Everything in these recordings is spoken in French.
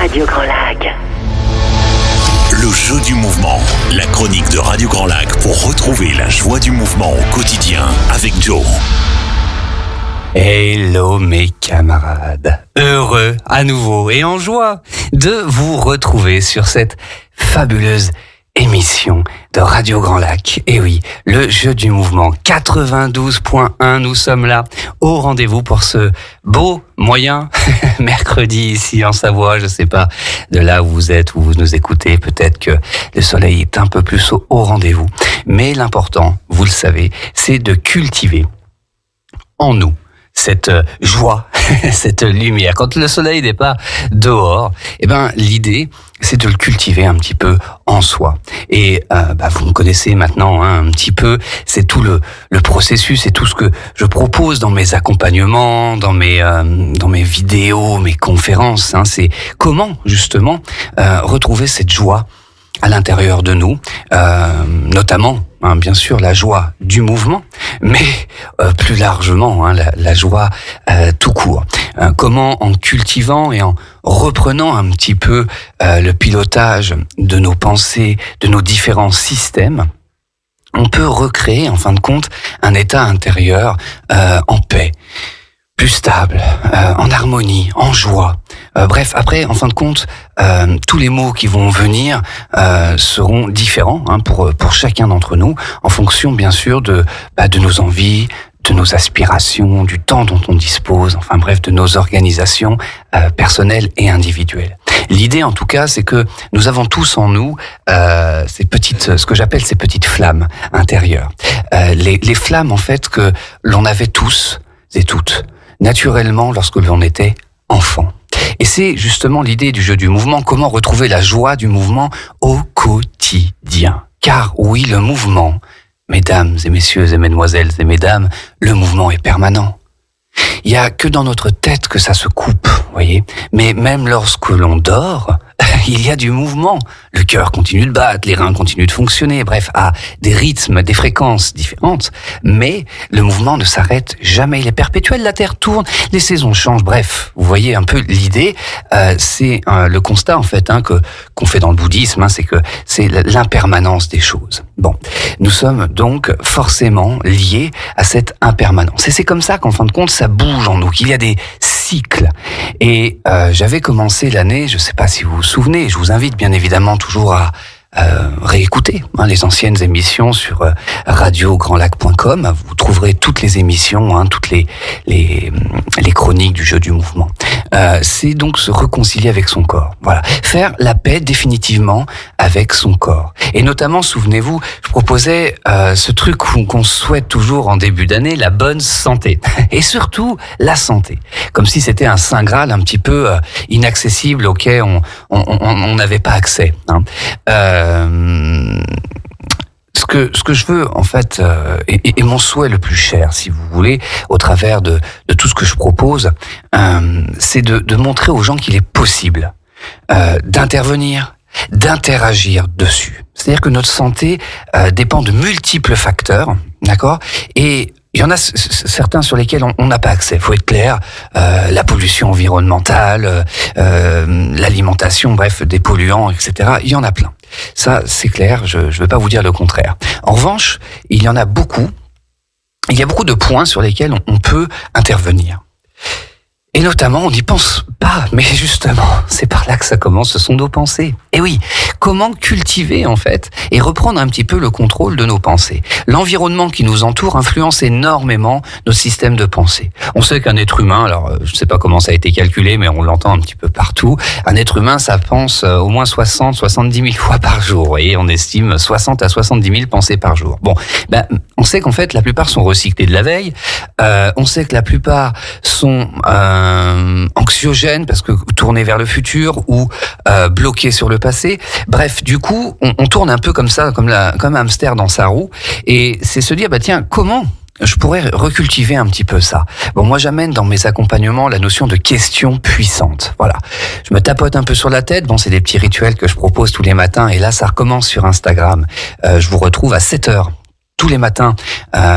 Radio Grand Lac. Le jeu du mouvement, la chronique de Radio Grand Lac pour retrouver la joie du mouvement au quotidien avec Joe. Hello mes camarades, heureux à nouveau et en joie de vous retrouver sur cette fabuleuse émission de Radio Grand Lac. Et oui, le jeu du mouvement 92.1, nous sommes là au rendez-vous pour ce beau moyen mercredi ici en Savoie. Je sais pas de là où vous êtes, où vous nous écoutez, peut-être que le soleil est un peu plus au rendez-vous. Mais l'important, vous le savez, c'est de cultiver en nous cette joie, cette lumière. Quand le soleil n'est pas dehors, l'idée, c'est de le cultiver un petit peu en soi. Et vous me connaissez maintenant un petit peu, c'est tout le processus et tout ce que je propose dans mes accompagnements, dans mes vidéos, mes conférences. C'est comment, justement, retrouver cette joie à l'intérieur de nous, notamment, bien sûr, la joie du mouvement, mais plus largement, la joie tout court. Comment, en cultivant et en reprenant un petit peu le pilotage de nos pensées, de nos différents systèmes, on peut recréer, en fin de compte, un état intérieur en paix, plus stable, en harmonie, en joie. Bref, après, en fin de compte, tous les mots qui vont venir seront différents pour chacun d'entre nous, en fonction, bien sûr, de nos envies, de nos aspirations, du temps dont on dispose, enfin bref, de nos organisations personnelles et individuelles. L'idée, en tout cas, c'est que nous avons tous en nous ce que j'appelle ces petites flammes intérieures. Les flammes, en fait, que l'on avait tous et toutes, naturellement, lorsque l'on était enfant. Et c'est justement l'idée du jeu du mouvement, comment retrouver la joie du mouvement au quotidien. Car oui, le mouvement, mesdames et messieurs et mesdemoiselles et mesdames, le mouvement est permanent. Il n'y a que dans notre tête que ça se coupe, voyez. Mais même lorsque l'on dort, il y a du mouvement. Le cœur continue de battre, les reins continuent de fonctionner, bref, à des rythmes, des fréquences différentes. Mais le mouvement ne s'arrête jamais, il est perpétuel, la Terre tourne, les saisons changent, bref. Vous voyez un peu l'idée, c'est le constat en fait qu'on fait dans le bouddhisme, c'est que c'est l'impermanence des choses. Bon, nous sommes donc forcément liés à cette impermanence. Et c'est comme ça qu'en fin de compte, ça bouge en nous, qu'il y a des cycles. Et j'avais commencé l'année, je ne sais pas si vous vous souvenez, je vous invite bien évidemment toujours à réécouter les anciennes émissions sur radiograndlac.com. Vous trouverez toutes les émissions, toutes les chroniques du jeu du mouvement. C'est donc se réconcilier avec son corps. Voilà, faire la paix définitivement avec son corps. Et notamment, souvenez-vous, je proposais ce truc qu'on souhaite toujours en début d'année, la bonne santé. Et surtout, la santé. Comme si c'était un saint graal un petit peu inaccessible auquel on n'avait pas accès. Ce que je veux, en fait, et mon souhait le plus cher, si vous voulez, au travers de tout ce que je propose, c'est de montrer aux gens qu'il est possible d'intervenir, d'interagir dessus. C'est-à-dire que notre santé dépend de multiples facteurs, d'accord ? Et il y en a certains sur lesquels on n'a pas accès. Faut être clair, la pollution environnementale, l'alimentation, bref, des polluants, etc. Il y en a plein. Ça, c'est clair. Je vais pas vous dire le contraire. En revanche, il y en a beaucoup. Il y a beaucoup de points sur lesquels on peut intervenir. Et notamment, on n'y pense pas, mais justement, c'est par là que ça commence, ce sont nos pensées. Et oui, comment cultiver en fait et reprendre un petit peu le contrôle de nos pensées. L'environnement qui nous entoure influence énormément nos systèmes de pensée. On sait qu'un être humain, alors je ne sais pas comment ça a été calculé, mais on l'entend un petit peu partout, un être humain, ça pense au moins 70 000 fois par jour. Vous voyez, on estime 60 à 70 000 pensées par jour. Bon, on sait qu'en fait, la plupart sont recyclées de la veille. On sait que la plupart sont anxiogènes parce que tournés vers le futur ou bloqués sur le passé. Bref, du coup, on tourne un peu comme ça, comme un hamster dans sa roue. Et c'est se dire, tiens, comment je pourrais recultiver un petit peu ça. Bon, moi, j'amène dans mes accompagnements la notion de questions puissantes. Voilà. Je me tapote un peu sur la tête. Bon, c'est des petits rituels que je propose tous les matins. Et là, ça recommence sur Instagram. Je vous retrouve à 7h. tous les matins,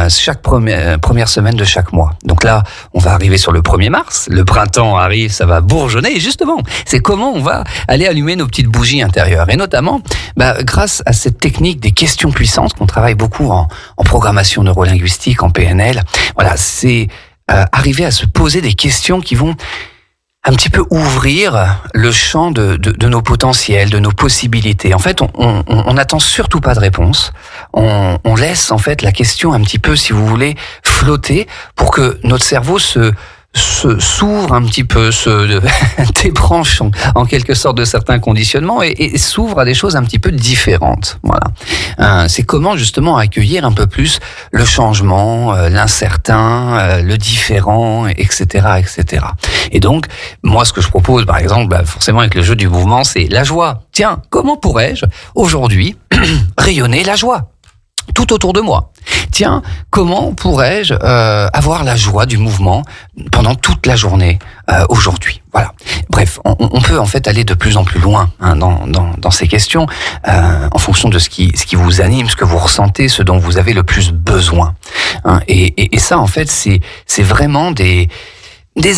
chaque première semaine de chaque mois. Donc là, on va arriver sur le 1er mars, le printemps arrive, ça va bourgeonner, et justement, c'est comment on va aller allumer nos petites bougies intérieures. Et notamment, grâce à cette technique des questions puissantes qu'on travaille beaucoup en programmation neurolinguistique, en PNL, voilà, c'est arriver à se poser des questions qui vont un petit peu ouvrir le champ de nos potentiels, de nos possibilités. En fait, on n'attend surtout pas de réponse. On laisse en fait la question un petit peu, si vous voulez, flotter pour que notre cerveau s'ouvre un petit peu, se débranche en quelque sorte de certains conditionnements et s'ouvre à des choses un petit peu différentes. Voilà. C'est comment justement accueillir un peu plus le changement, l'incertain, le différent, etc., etc. Et donc, moi, ce que je propose, par exemple, forcément avec le jeu du mouvement, c'est la joie. Tiens, comment pourrais-je aujourd'hui rayonner la joie tout autour de moi? Tiens, comment pourrais-je avoir la joie du mouvement pendant toute la journée aujourd'hui? Voilà. Bref, on peut en fait aller de plus en plus loin dans ces questions en fonction de ce qui vous anime, ce que vous ressentez, ce dont vous avez le plus besoin. Et ça, en fait, c'est vraiment des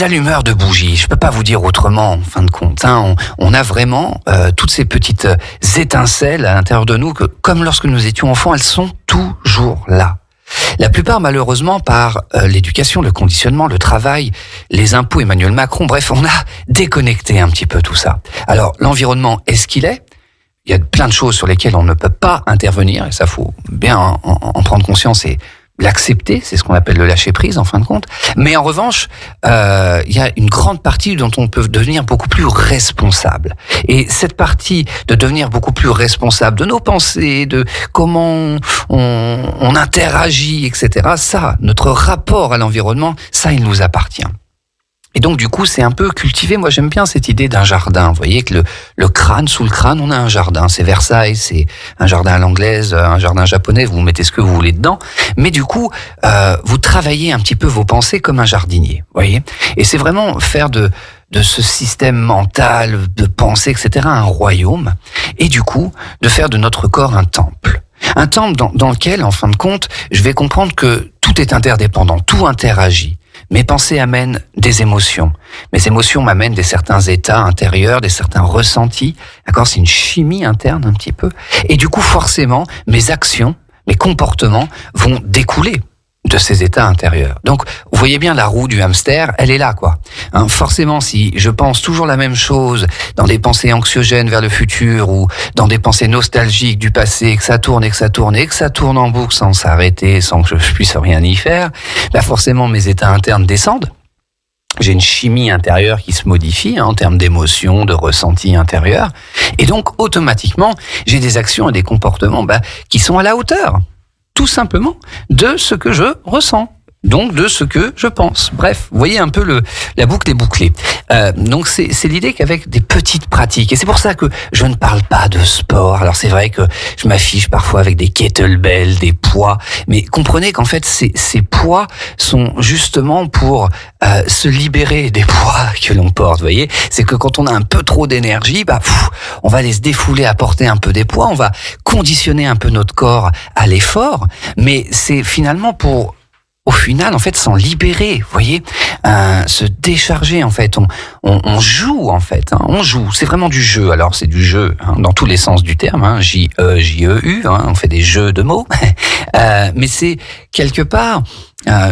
allumeurs de bougies. Je peux pas vous dire autrement, en fin de compte. On a vraiment toutes ces petites étincelles à l'intérieur de nous que, comme lorsque nous étions enfants, elles sont toujours là. La plupart, malheureusement, par l'éducation, le conditionnement, le travail, les impôts, Emmanuel Macron, bref, on a déconnecté un petit peu tout ça. Alors, l'environnement est ce qu'il est. Il y a plein de choses sur lesquelles on ne peut pas intervenir, et ça, faut bien en prendre conscience et l'accepter, c'est ce qu'on appelle le lâcher prise en fin de compte. Mais en revanche, il y a une grande partie dont on peut devenir beaucoup plus responsable. Et cette partie de devenir beaucoup plus responsable de nos pensées, de comment on interagit, etc. Ça, notre rapport à l'environnement, ça, il nous appartient. Et donc, du coup, c'est un peu cultivé. Moi, j'aime bien cette idée d'un jardin. Vous voyez que le crâne, sous le crâne, on a un jardin. C'est Versailles, c'est un jardin à l'anglaise, un jardin japonais. Vous mettez ce que vous voulez dedans. Mais du coup, vous travaillez un petit peu vos pensées comme un jardinier. Vous voyez? Et c'est vraiment faire de ce système mental, de pensée, etc., un royaume. Et du coup, de faire de notre corps un temple. Un temple dans lequel, en fin de compte, je vais comprendre que tout est interdépendant, tout interagit. Mes pensées amènent des émotions. Mes émotions m'amènent des certains états intérieurs, des certains ressentis. D'accord, c'est une chimie interne un petit peu. Et du coup, forcément, mes actions, mes comportements vont découler de ces états intérieurs. Donc, vous voyez bien la roue du hamster, elle est là, quoi. Forcément, si je pense toujours la même chose dans des pensées anxiogènes vers le futur ou dans des pensées nostalgiques du passé, que ça tourne et que ça tourne et que ça tourne en boucle sans s'arrêter, sans que je puisse rien y faire, forcément mes états internes descendent. J'ai une chimie intérieure qui se modifie en termes d'émotions, de ressentis intérieurs. Et donc, automatiquement, j'ai des actions et des comportements qui sont à la hauteur, tout simplement, de ce que je ressens. Donc de ce que je pense. Bref, vous voyez un peu la boucle est bouclée. Donc c'est l'idée qu'avec des petites pratiques, et c'est pour ça que je ne parle pas de sport. Alors c'est vrai que je m'affiche parfois avec des kettlebells, des poids, mais comprenez qu'en fait ces poids sont justement pour se libérer des poids que l'on porte. Vous voyez, c'est que quand on a un peu trop d'énergie, on va aller se défouler à porter un peu des poids, on va conditionner un peu notre corps à l'effort, mais c'est finalement pour au final, en fait, s'en libérer, vous voyez, se décharger, en fait. On joue, en fait. On joue. C'est vraiment du jeu. Alors, c'est du jeu dans tous les sens du terme. J-E-J-E-U. On fait des jeux de mots. Mais c'est quelque part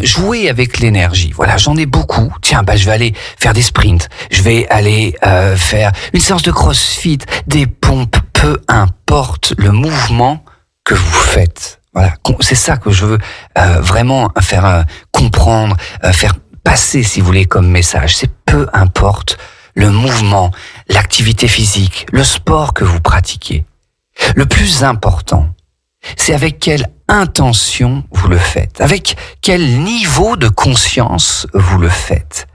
jouer avec l'énergie. Voilà, j'en ai beaucoup. Tiens, je vais aller faire des sprints. Je vais aller faire une séance de crossfit, des pompes. Peu importe le mouvement que vous faites. Voilà, c'est ça que je veux vraiment faire comprendre, faire passer, si vous voulez, comme message. C'est peu importe le mouvement, l'activité physique, le sport que vous pratiquez. Le plus important, c'est avec quelle intention vous le faites, avec quel niveau de conscience vous le faites,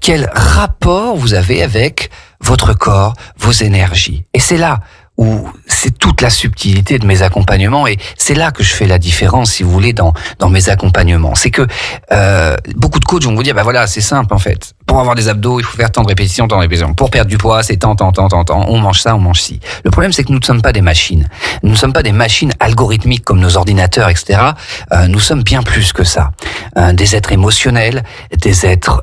quel rapport vous avez avec votre corps, vos énergies. Et c'est là où c'est toute la subtilité de mes accompagnements, et c'est là que je fais la différence, si vous voulez, dans mes accompagnements. C'est que beaucoup de coachs vont vous dire, voilà, c'est simple en fait. Pour avoir des abdos, il faut faire tant de répétitions. Pour perdre du poids, c'est tant. On mange ça, on mange ci. Le problème, c'est que nous ne sommes pas des machines. Nous ne sommes pas des machines algorithmiques comme nos ordinateurs, etc. Nous sommes bien plus que ça. Des êtres émotionnels, des êtres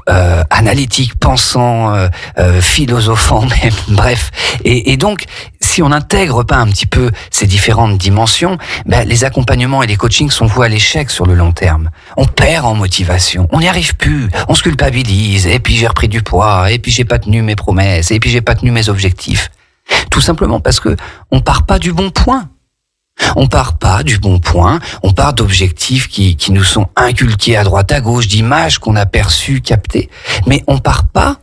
analytiques, pensants, philosophants même, bref. Et donc, si on n'intègre pas un petit peu ces différentes dimensions, les accompagnements et les coachings sont voués à l'échec sur le long terme. On perd en motivation, on n'y arrive plus, on se culpabilise, et puis j'ai repris du poids, et puis j'ai pas tenu mes promesses, et puis j'ai pas tenu mes objectifs. Tout simplement parce que on part pas du bon point. On part pas du bon point, on part d'objectifs qui nous sont inculqués à droite à gauche, d'images qu'on a perçues, captées, mais on part pas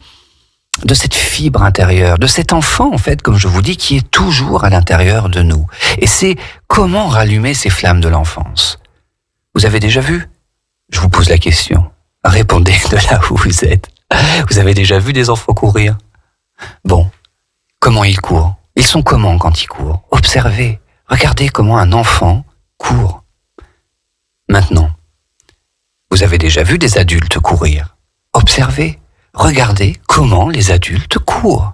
de cette fibre intérieure, de cet enfant, en fait, comme je vous dis, qui est toujours à l'intérieur de nous. Et c'est comment rallumer ces flammes de l'enfance. Vous avez déjà vu ? Je vous pose la question. Répondez de là où vous êtes. Vous avez déjà vu des enfants courir ? Bon, comment ils courent ? Ils sont comment quand ils courent ? Observez, regardez comment un enfant court. Maintenant, vous avez déjà vu des adultes courir ? Observez. Regardez comment les adultes courent.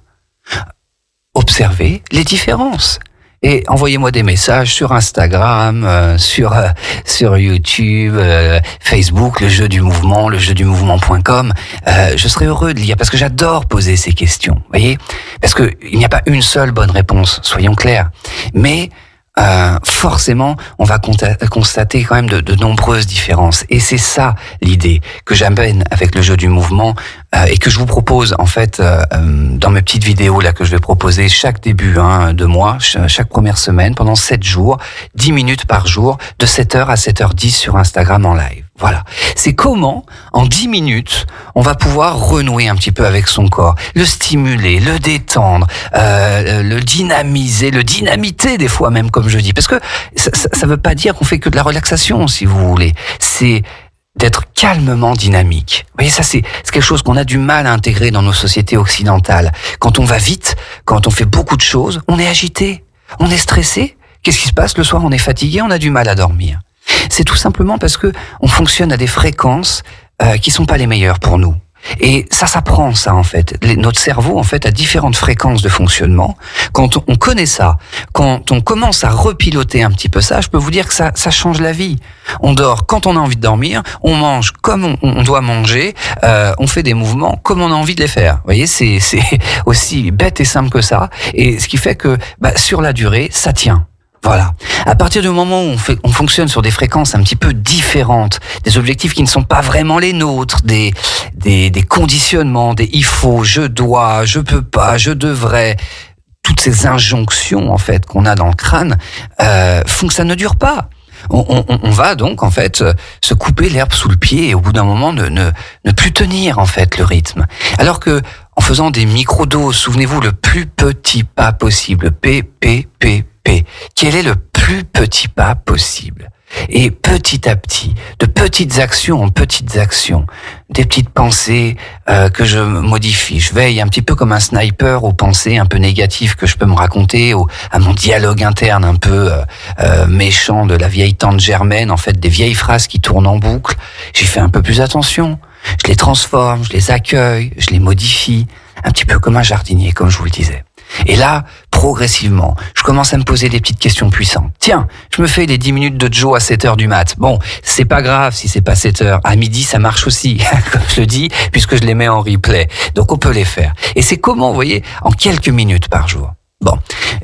Observez les différences. Et envoyez-moi des messages sur Instagram, sur YouTube, Facebook, le jeu du mouvement.com. Je serai heureux de lire parce que j'adore poser ces questions. Voyez, parce que il n'y a pas une seule bonne réponse, soyons clairs. Mais forcément, on va constater quand même de nombreuses différences. Et c'est ça l'idée que j'amène avec le jeu du mouvement et que je vous propose en fait dans mes petites vidéos là que je vais proposer chaque début de mois, chaque première semaine, pendant 7 jours, 10 minutes par jour, de 7h à 7h10 sur Instagram en live. Voilà. C'est comment, en 10 minutes, on va pouvoir renouer un petit peu avec son corps, le stimuler, le détendre, le dynamiser, le dynamiter des fois même, comme je dis. Parce que ça veut pas dire qu'on fait que de la relaxation, si vous voulez. C'est d'être calmement dynamique. Vous voyez, ça c'est quelque chose qu'on a du mal à intégrer dans nos sociétés occidentales. Quand on va vite, quand on fait beaucoup de choses, on est agité, on est stressé. Qu'est-ce qui se passe? Le soir, on est fatigué, on a du mal à dormir. C'est tout simplement parce que on fonctionne à des fréquences qui sont pas les meilleures pour nous. Et ça s'apprend, ça, en fait. Notre cerveau, en fait, a différentes fréquences de fonctionnement. Quand on connaît ça, quand on commence à repiloter un petit peu ça, je peux vous dire que ça change la vie. On dort quand on a envie de dormir, on mange comme on doit manger, on fait des mouvements comme on a envie de les faire. Vous voyez, c'est aussi bête et simple que ça. Et ce qui fait que, sur la durée, ça tient. Voilà. À partir du moment où on fonctionne sur des fréquences un petit peu différentes, des objectifs qui ne sont pas vraiment les nôtres, des conditionnements, des il faut, je dois, je peux pas, je devrais, toutes ces injonctions en fait qu'on a dans le crâne, font que ça ne dure pas. On va donc en fait se couper l'herbe sous le pied et au bout d'un moment ne plus tenir en fait le rythme. Alors que en faisant des microdoses, souvenez-vous, le plus petit pas possible, PPPP. Quel est le plus petit pas possible? Et petit à petit, de petites actions en petites actions, des petites pensées que je modifie. Je veille un petit peu comme un sniper aux pensées un peu négatives que je peux me raconter, à mon dialogue interne un peu méchant de la vieille tante Germaine, en fait des vieilles phrases qui tournent en boucle. J'y fais un peu plus attention. Je les transforme, je les accueille, je les modifie, un petit peu comme un jardinier, comme je vous le disais. Et là, progressivement, je commence à me poser des petites questions puissantes. Tiens, je me fais les 10 minutes de Joe à 7h du mat. Bon, c'est pas grave si c'est pas 7h. À midi, ça marche aussi, comme je le dis, puisque je les mets en replay. Donc, on peut les faire. Et c'est comment, vous voyez, en quelques minutes par jour. Bon,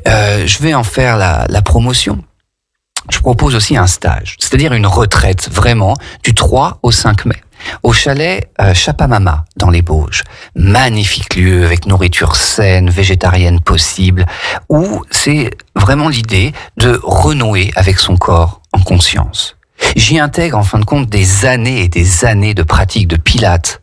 je vais en faire la promotion. Je propose aussi un stage, c'est-à-dire une retraite, vraiment, du 3 au 5 mai. Au chalet Chapamama, dans les Bauges. Magnifique lieu, avec nourriture saine, végétarienne possible, où c'est vraiment l'idée de renouer avec son corps en conscience. J'y intègre en fin de compte des années et des années de pratique de pilates,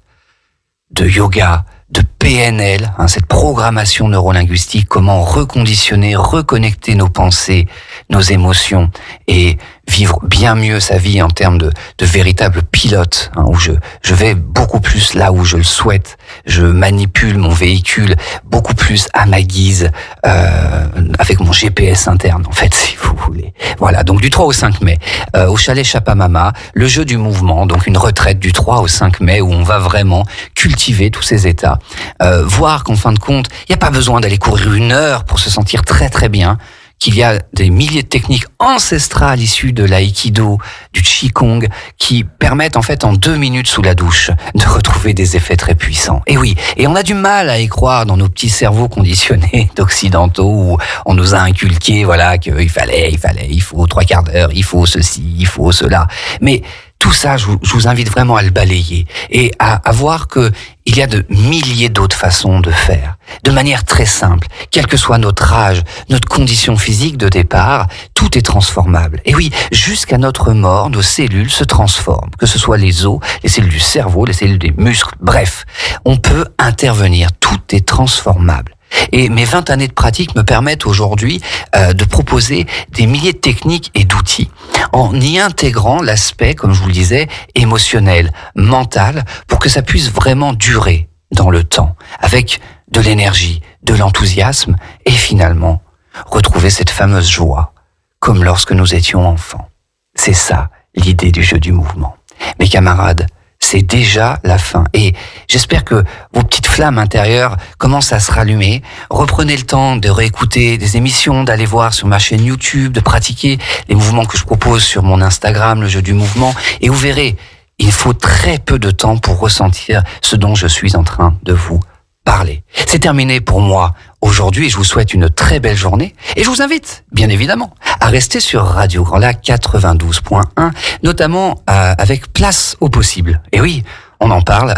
de yoga, de PNL, cette programmation neurolinguistique, comment reconditionner, reconnecter nos pensées, nos émotions et vivre bien mieux sa vie en termes de véritable pilote, hein, où je vais beaucoup plus là où je le souhaite, je manipule mon véhicule beaucoup plus à ma guise, avec mon GPS interne en fait, si vous voulez. Voilà, donc du 3 au 5 mai, au chalet Chapamama, le jeu du mouvement, donc une retraite du 3 au 5 mai où on va vraiment cultiver tous ces états, voir qu'en fin de compte, il n'y a pas besoin d'aller courir 1 heure pour se sentir très très bien, qu'il y a des milliers de techniques ancestrales issues de l'aïkido, du qigong, qui permettent en fait en 2 minutes sous la douche de retrouver des effets très puissants. Et oui, et on a du mal à y croire dans nos petits cerveaux conditionnés d'occidentaux où on nous a inculqué, voilà, qu'il fallait, il faut 3 quarts d'heure, il faut ceci, il faut cela. Mais tout ça, je vous invite vraiment à le balayer et à voir que il y a de milliers d'autres façons de faire, de manière très simple. Quel que soit notre âge, notre condition physique de départ, tout est transformable. Et oui, jusqu'à notre mort, nos cellules se transforment, que ce soit les os, les cellules du cerveau, les cellules des muscles, bref, on peut intervenir, tout est transformable. Et mes 20 années de pratique me permettent aujourd'hui de proposer des milliers de techniques et d'outils en y intégrant l'aspect, comme je vous le disais, émotionnel, mental, pour que ça puisse vraiment durer dans le temps, avec de l'énergie, de l'enthousiasme et finalement retrouver cette fameuse joie, comme lorsque nous étions enfants. C'est ça l'idée du jeu du mouvement. Mes camarades, c'est déjà la fin. Et j'espère que vos petites flammes intérieures commencent à se rallumer. Reprenez le temps de réécouter des émissions, d'aller voir sur ma chaîne YouTube, de pratiquer les mouvements que je propose sur mon Instagram, le jeu du mouvement. Et vous verrez, il faut très peu de temps pour ressentir ce dont je suis en train de vous parler. C'est terminé pour moi aujourd'hui. Je vous souhaite une très belle journée. Et je vous invite, bien évidemment, à rester sur Radio Grand Lac 92.1, notamment avec Place au possible. Et oui, on en parle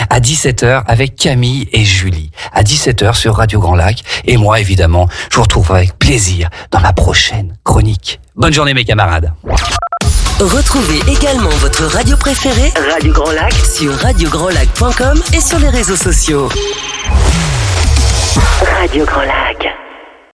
à 17h avec Camille et Julie. À 17h sur Radio Grand Lac. Et moi, évidemment, je vous retrouverai avec plaisir dans ma prochaine chronique. Bonne journée, mes camarades. Retrouvez également votre radio préférée, Radio Grand Lac, sur radiograndlac.com et sur les réseaux sociaux. Radio Grand Lac.